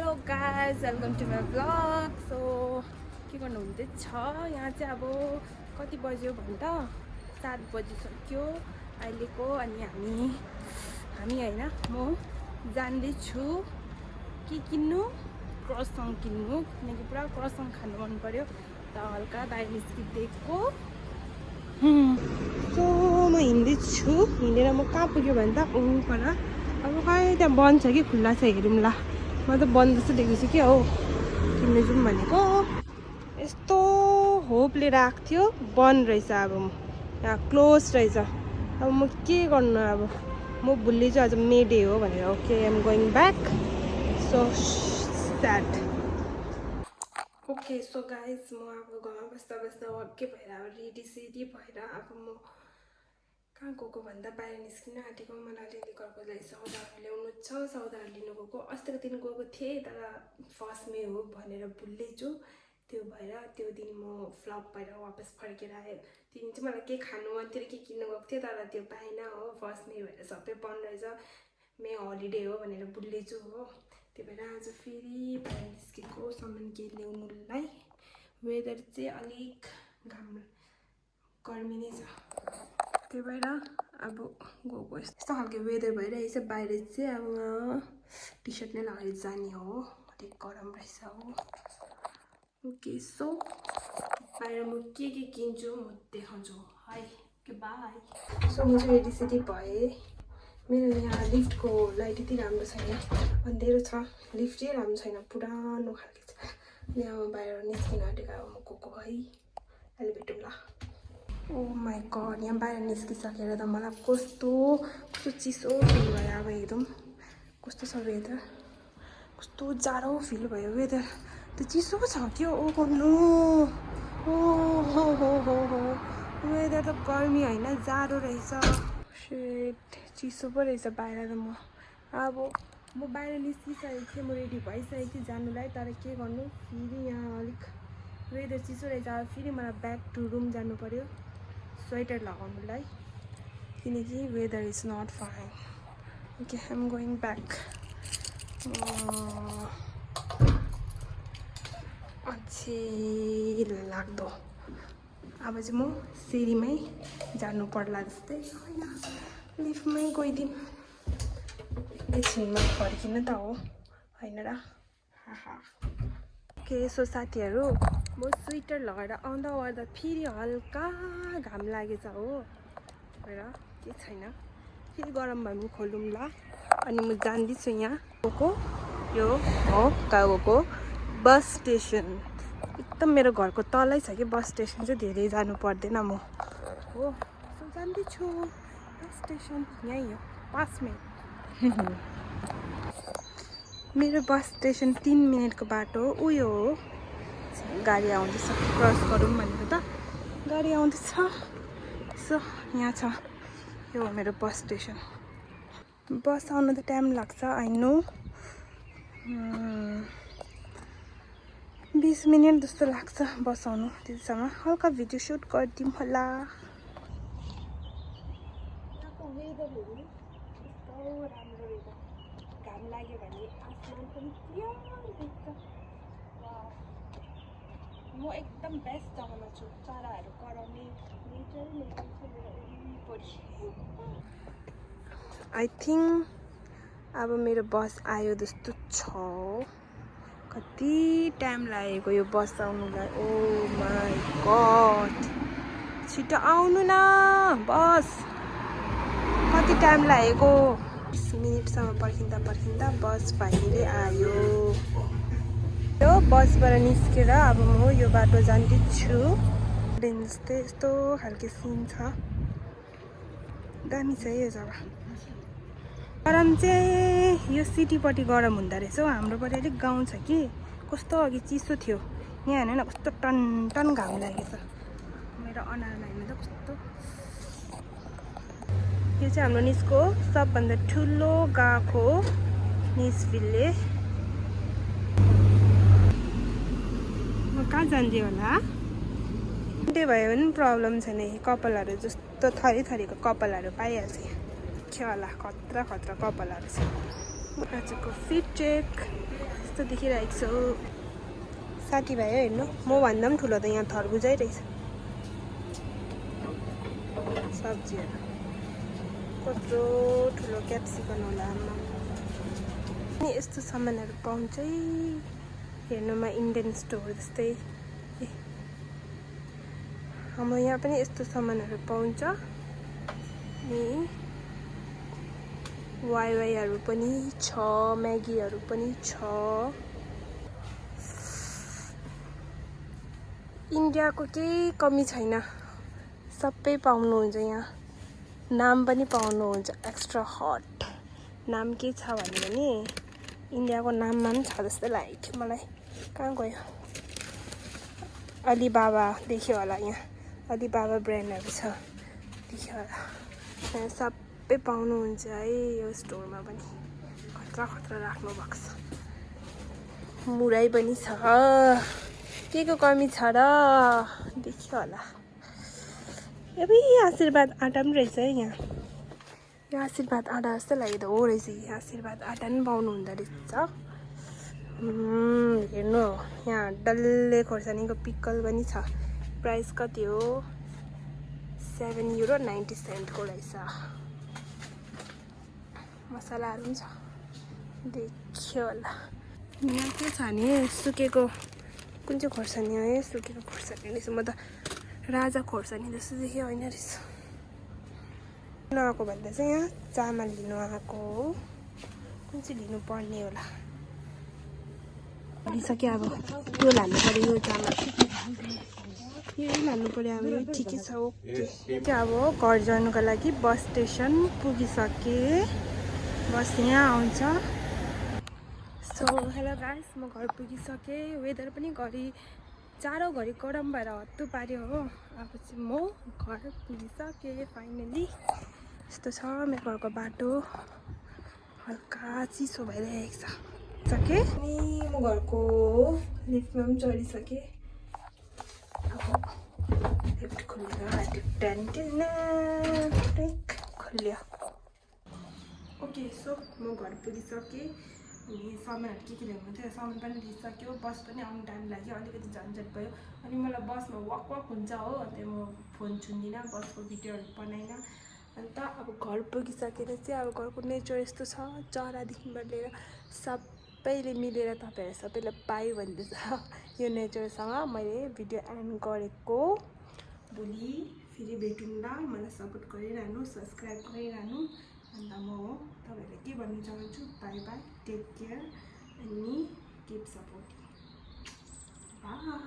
Hello guys welcome to my blog. So के गर्नुहुँदैछ यहाँ चाहिँ अब कति बज्यो भन्दा 7 बजिसक्यो अहिलेको। अनि हामी होइन म जाँदैछु के किन्नु, क्रसङ किन्नु, किनकि पुरा क्रसङ खानु मन पर्यो त हल्का बाहिर निस्किदिएको। सो म हिँड्दैछु, हिँडेर म कहाँ पुग्यो भने त पर अब कहीँ त्यहाँ बन्द छ कि खुल्ला छ हेरौँला। म त बन्द जस्तो देख्दैछु कि हौ किन्नु जाउँ भनेको। यस्तो होप लिएर आएको थियो, बन्द रहेछ। अब यहाँ क्लोज रहेछ। अब म के गर्नु, अब म भुल्ली चाहिँ आज मे डे हो भनेर। Okay I am going back. So sad. Okay so guys म अब घरमा बस्दा बस्दा वाक्कै भएर अब रेडी सेडी भएर अब म कहाँ गएको भन्दा बाहिर निस्किन आँटेको। मलाई अलिअलि घरको लागि सौदाहरू ल्याउनु छ, सौदाहरू लिनु गएको। अस्तिको दिन गएको थिएँ तर फर्स्ट मे हो भनेर भुल्दैछु। त्यो भएर त्यो दिन म फ्लप भएर वापस फर्केर आएँ। त्यो दिन चाहिँ मलाई के खानु मन थियो, के किन्नु गएको थिएँ तर त्यो पाइनँ हो। फर्स्ट मे भएर सबै बन्द रहेछ, मे हलिडे हो भनेर भुल्दैछु हो। त्यो भएर आज फेरि बाहिर निस्केको सामान के ल्याउनुलाई। वेदर चाहिँ अलिक गर्मी नै छ, त्यही भएर अब गएको। यस्तो खालको वेदर भइरहेछ बाहिर चाहिँ। अब टी सर्ट नै लगाएर जाने हो, अलिक गरम रहेछ हो। ओके सो बाहिर म के किन्छु म देखाउँछु है। Okay by. सो म चाहिँ रेडी सेडी भएँ। मेरो यहाँ लिफ्टको लाइट यति राम्रो छैन, अँधेरो छ, लिफ्ट चाहिँ राम्रो छैन, पुरानो खालको छ। यहाँ बाहिर निस्किन आँटेको। अब म गएको है, अहिले भेटौँला। ओ माई गड, यहाँ बाहिर निस्किसकेर त मलाई कस्तो चिसो फिल भयो। अब हेरौँ कस्तो छ वेदर, कस्तो जाडो फिल भयो वेदर। त्यो चिसो छ क्या। ओ गर्नु हो वेदर त गर्मी होइन जाडो रहेछ। सेट चिसो पो रहेछ बाहिर त। म बाहिर निस्किसकेको थिएँ, म रेडी भइसकेको थिएँ जानुलाई। तर के गर्नु, फेरि यहाँ अलिक वेदर चिसो रहेछ। अब फेरि मलाई ब्याक टु रुम जानु पर्यो स्वेटर लगाउनुलाई, किनकि weather is not fine. Okay I am going back. अझै लाग्दो अब चाहिँ म सिँढीमै जानु पर्ला जस्तै, होइन लिफ्टमै गइदिउँ। एकछिनमा फर्किनु त हो, होइन र। ओके सो साथीहरू, म स्वेटर लगाएर आउँदा ओर्दा फेरि हल्का घाम लागेछ हो। भएर के छैन, फेरि गरम भयो भने खोलौँला। अनि म जाँदैछु यहाँ गएको, यो हो कहाँ गएको बस स्टेसन। एकदम मेरो घरको तलै छ कि बस स्टेसन चाहिँ, धेरै जानु पर्दैन म हो। सो जाँदैछु बस स्टेसन, यहीँ हो पासमै। मेरो बस स्टेसन 3 मिनटको बाटो हो। उयो हो, गाडी आउँदैछ, क्रस गरौँ भनेको त गाडी आउँदैछ। सो यहाँ छ, यो हो मेरो बस स्टेसन। बस आउनु त टाइम लाग्छ आई नो, 20 मिनट जस्तो लाग्छ बस आउनु। त्यसमा हल्का भिडियो सुट गरिदिउँ होला। यहाँको वेदरहरू यस्तो राम्रो वेदर, घाम लाग्यो भने आसमान पनि क्लियर देख्छ। म एकदम बेस्ट जग्गामा छु, चराहरू कराउने नेचर छ मेरो वरिपरि। आई थिङ्क अब मेरो बस आयो जस्तो छ। कति टाइम लागेको यो बस आउनुलाई। ओ माई गड, छिटो आउनु न बस, कति टाइम लागेको। 20 मिनटसम्म पर्खिँदा बस फाइनली आयो। यो बसबाट निस्केर अब म यो बाटो जाँदैछु। जस्तै यस्तो खालको सिन छ, दामी छ यो जग्गा। गरम चाहिँ यो सिटीपट्टि गरम हुँदो रहेछ हौ, हाम्रोपट्टि अलिक गाउँ छ कि। कस्तो अघि चिसो थियो, यहाँ हेर्नु न कस्तो टन घाम लागेछ मेरो अनुहारमा। हेर्नु त कस्तो। यो चाहिँ हाम्रो निसको सबभन्दा ठुलो गएको निस भिलेज। म कहाँ जान्थेँ होला, त्यही भयो भने प्रब्लम छैन। कपालहरू जस्तो थरीको कपालहरू पाइहाल्छ। के होला खतरा कपालहरू छ। आजको फिट चेक कस्तो देखिरहेको छ साथीभाइ हेर्नु म भन्दा पनि ठुलो त यहाँ थर्बुजै रहेछ सब्जीहरू कत्रो ठुलो क्याप्सिकम होला आमा अनि यस्तो सामानहरू पाउँछ हेर्नुमा इन्डियन स्टोर जस्तै हाम्रो यहाँ पनि यस्तो सामानहरू पाउँछ अनि वाइवाईहरू पनि छ म्यागीहरू पनि छ इन्डियाको केही कमी छैन सबै पाउनुहुन्छ यहाँ नाम पनि पाउनुहुन्छ एक्स्ट्रा हट नाम के छ भने इन्डियाको नाममा पनि छ जस्तो लागेको थियो मलाई कहाँ गयो अलिबाबा देख्यो होला यहाँ अलिबाबा ब्रान्डहरू छ देख्यो होला यहाँ सबै पाउनुहुन्छ है यो स्टोरमा पनि खतरा खतरा राख्नु भएको छ मुरै पनि छ के को कमी छ र देख्यो होला ए आशीर्वाद आँटा पनि रहेछ है यहाँ यो आशीर्वाद आँटा जस्तो लाग्यो त हो रहेछ आशीर्वाद आँटा पनि पाउनु हुँदो रहेछ हेर्नु यहाँ डल्ले खोर्सानीको पिक्कल पनि छ प्राइस कति हो €7.90 को रहेछ मसलाहरू पनि छ देख्यो होला यहाँ के छ नि सुकेको कुन चाहिँ खोर्सानी हो यो सुकेको खोर्सानी रहेछ म त राजा खोर्सानी जस्तो देखेँ होइन रहेछ नआएको भन्दा चाहिँ यहाँ चामल लिनु आएको हो कुन चाहिँ लिनुपर्ने होला भनिसक्यो अब यो लानु पऱ्यो यो चामल यही लानु पऱ्यो अब यो ठिकै छ ओके चाहिँ अब घर जानुको लागि बस स्टेसन पुगिसकेँ बस यहाँ आउँछ सो हेलो गाइस म घर पुगिसकेँ वेदर पनि घरि जाडो घरि गरम भएर हत्तु पार्यो हो अब चाहिँ म घर पुगिसकेँ फाइनली यस्तो छ मेरो घरको बाटो हल्का चिसो भइरहेको छ सकेँ अनि म घरको लिफ्टमा पनि चढिसकेँ अब लिफ्ट खोलेर खोल्यो ओके सो म घर पुगिसकेँ अनि सामानहरू के ल्याउनु थियो सामान पनि लिइसक्यो बस पनि आउनु टाइम लाग्यो अलिकति झन्झट भयो अनि मलाई बसमा वक हुन्छ हो अन्त म फोन छुन्दिनँ बसको भिडियोहरू बनाइन अन्त अब घर पुगिसकेर चाहिँ अब घरको नेचर यस्तो छ चरादेखिबाट लिएर सबैले मिलेर तपाईँहरू सबैले पायो भन्दैछ यो नेचरसँग मैले भिडियो एन्ड गरेको भोलि फेरि भेटौँला मलाई सपोर्ट गरिरहनु सब्सक्राइब गरिरहनु अन्त म तपाईँहरूलाई के भन्न चाहन्छु बाई बाई टेक केयर अनि किप सपोर्टिङ बाई